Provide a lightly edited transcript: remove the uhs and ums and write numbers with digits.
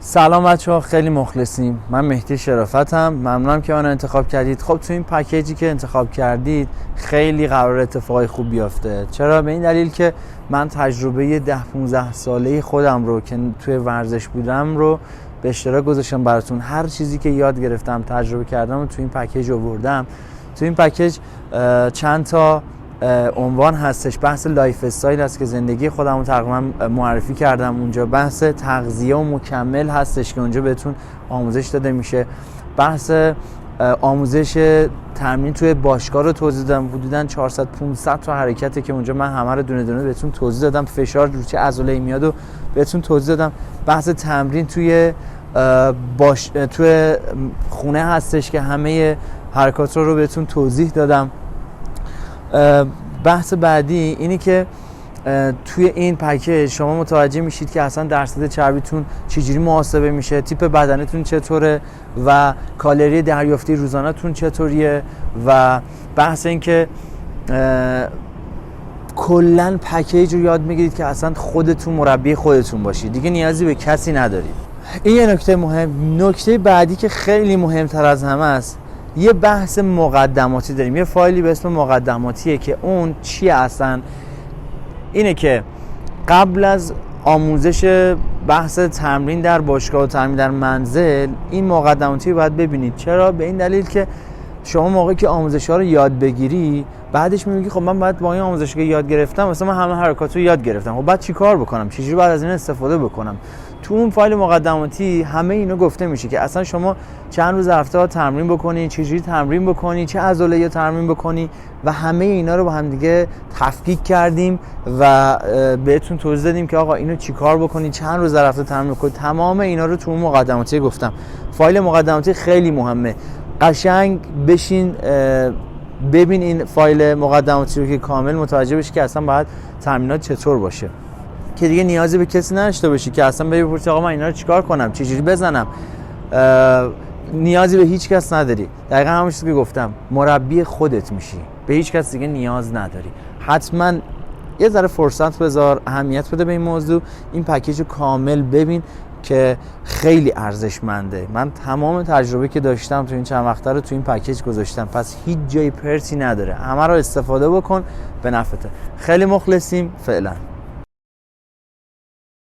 سلام بچه‌ها، خیلی مخلصیم. من مهدی شرافتم. ممنونم که منو انتخاب کردید. خب تو این پکیجی که انتخاب کردید خیلی قرار اتفاقای خوب بیفته. چرا؟ به این دلیل که من تجربه 10-15 ساله خودم رو که توی ورزش بودم رو به اشتراک گذاشتم براتون. هر چیزی که یاد گرفتم، تجربه کردم و تو این پکیج آوردم. تو این پکیج چند تا عنوان هستش. بحث لایف استایل هست که زندگی خودم رو تقریبا معرفی کردم اونجا. بحث تغذیه و مکمل هستش که اونجا بهتون آموزش داده میشه. بحث آموزش تمرین توی باشگاه رو توضیح دادم. حدوداً 400-500 تا حرکته که اونجا من همه رو دونه دونه بهتون توضیح دادم. فشار رو چه عضله‌ای میاد و بهتون توضیح دادم. بحث تمرین توی توی خونه هستش که همه حرکات رو بهتون توضیح دادم. بحث بعدی اینی که توی این پکیج شما متوجه میشید که اصلا درصد چربیتون چجوری محاسبه میشه، تیپ بدنتون چطوره و کالری دریافتی روزانه‌تون چطوریه و بحث این که کلن پکیج رو یاد میگیرید که اصلا خودتون مربی خودتون باشید، دیگه نیازی به کسی ندارید. این یه نکته مهم. نکته بعدی که خیلی مهمتر از همه است، یه بحث مقدماتی داریم. یه فایلی به اسم مقدماتیه که اون چیه اصلا؟ اینه که قبل از آموزش بحث تمرین در باشگاه و تمرین در منزل این مقدماتی رو باید ببینید. چرا؟ به این دلیل که شما موقعی که آموزش‌ها رو یاد بگیری بعدش میگی خب من باید با این آموزش که یاد گرفتم مثلا من همه حرکات رو یاد گرفتم، خب بعد چی کار بکنم؟ چجوری بعد از این استفاده بکنم؟ تو اون فایل مقدماتی همه اینو گفته میشه که اصلا شما چند روز هفته تمرین بکنی، چجوری تمرین بکنی، چه عضله‌ای تمرین بکنی و همه اینا رو با هم دیگه تفکیک کردیم و بهتون توضیح دادیم که آقا اینو چیکار بکنی، چند روز هفته تمرین بکنی. تمام اینا رو تو اون مقدماتی گفتم. فایل مقدماتی خیلی مهمه. قشنگ بشین ببین این فایل مقدماتی رو که کامل متوجه بشی که اصلا باید تمرینات چطور باشه، که دیگه نیازی به کسی نداشته باشی که اصلا بپرسی آقا من اینا رو چیکار کنم، چجوری بزنم. نیازی به هیچ کس نداری. دقیقاً همون چیزی که گفتم، مربی خودت میشی، به هیچ کس دیگه نیاز نداری. حتما یه ذره فرصت بذار، اهمیت بده به این موضوع. این پکیج رو کامل ببین که خیلی ارزشمنده. من تمام تجربه که داشتم تو این چند وقته رو تو این پکیج گذاشتم، پس هیچ جای پرتی نداره. همه رو استفاده بکن، به نفعته. خیلی مخلصیم. فعلا.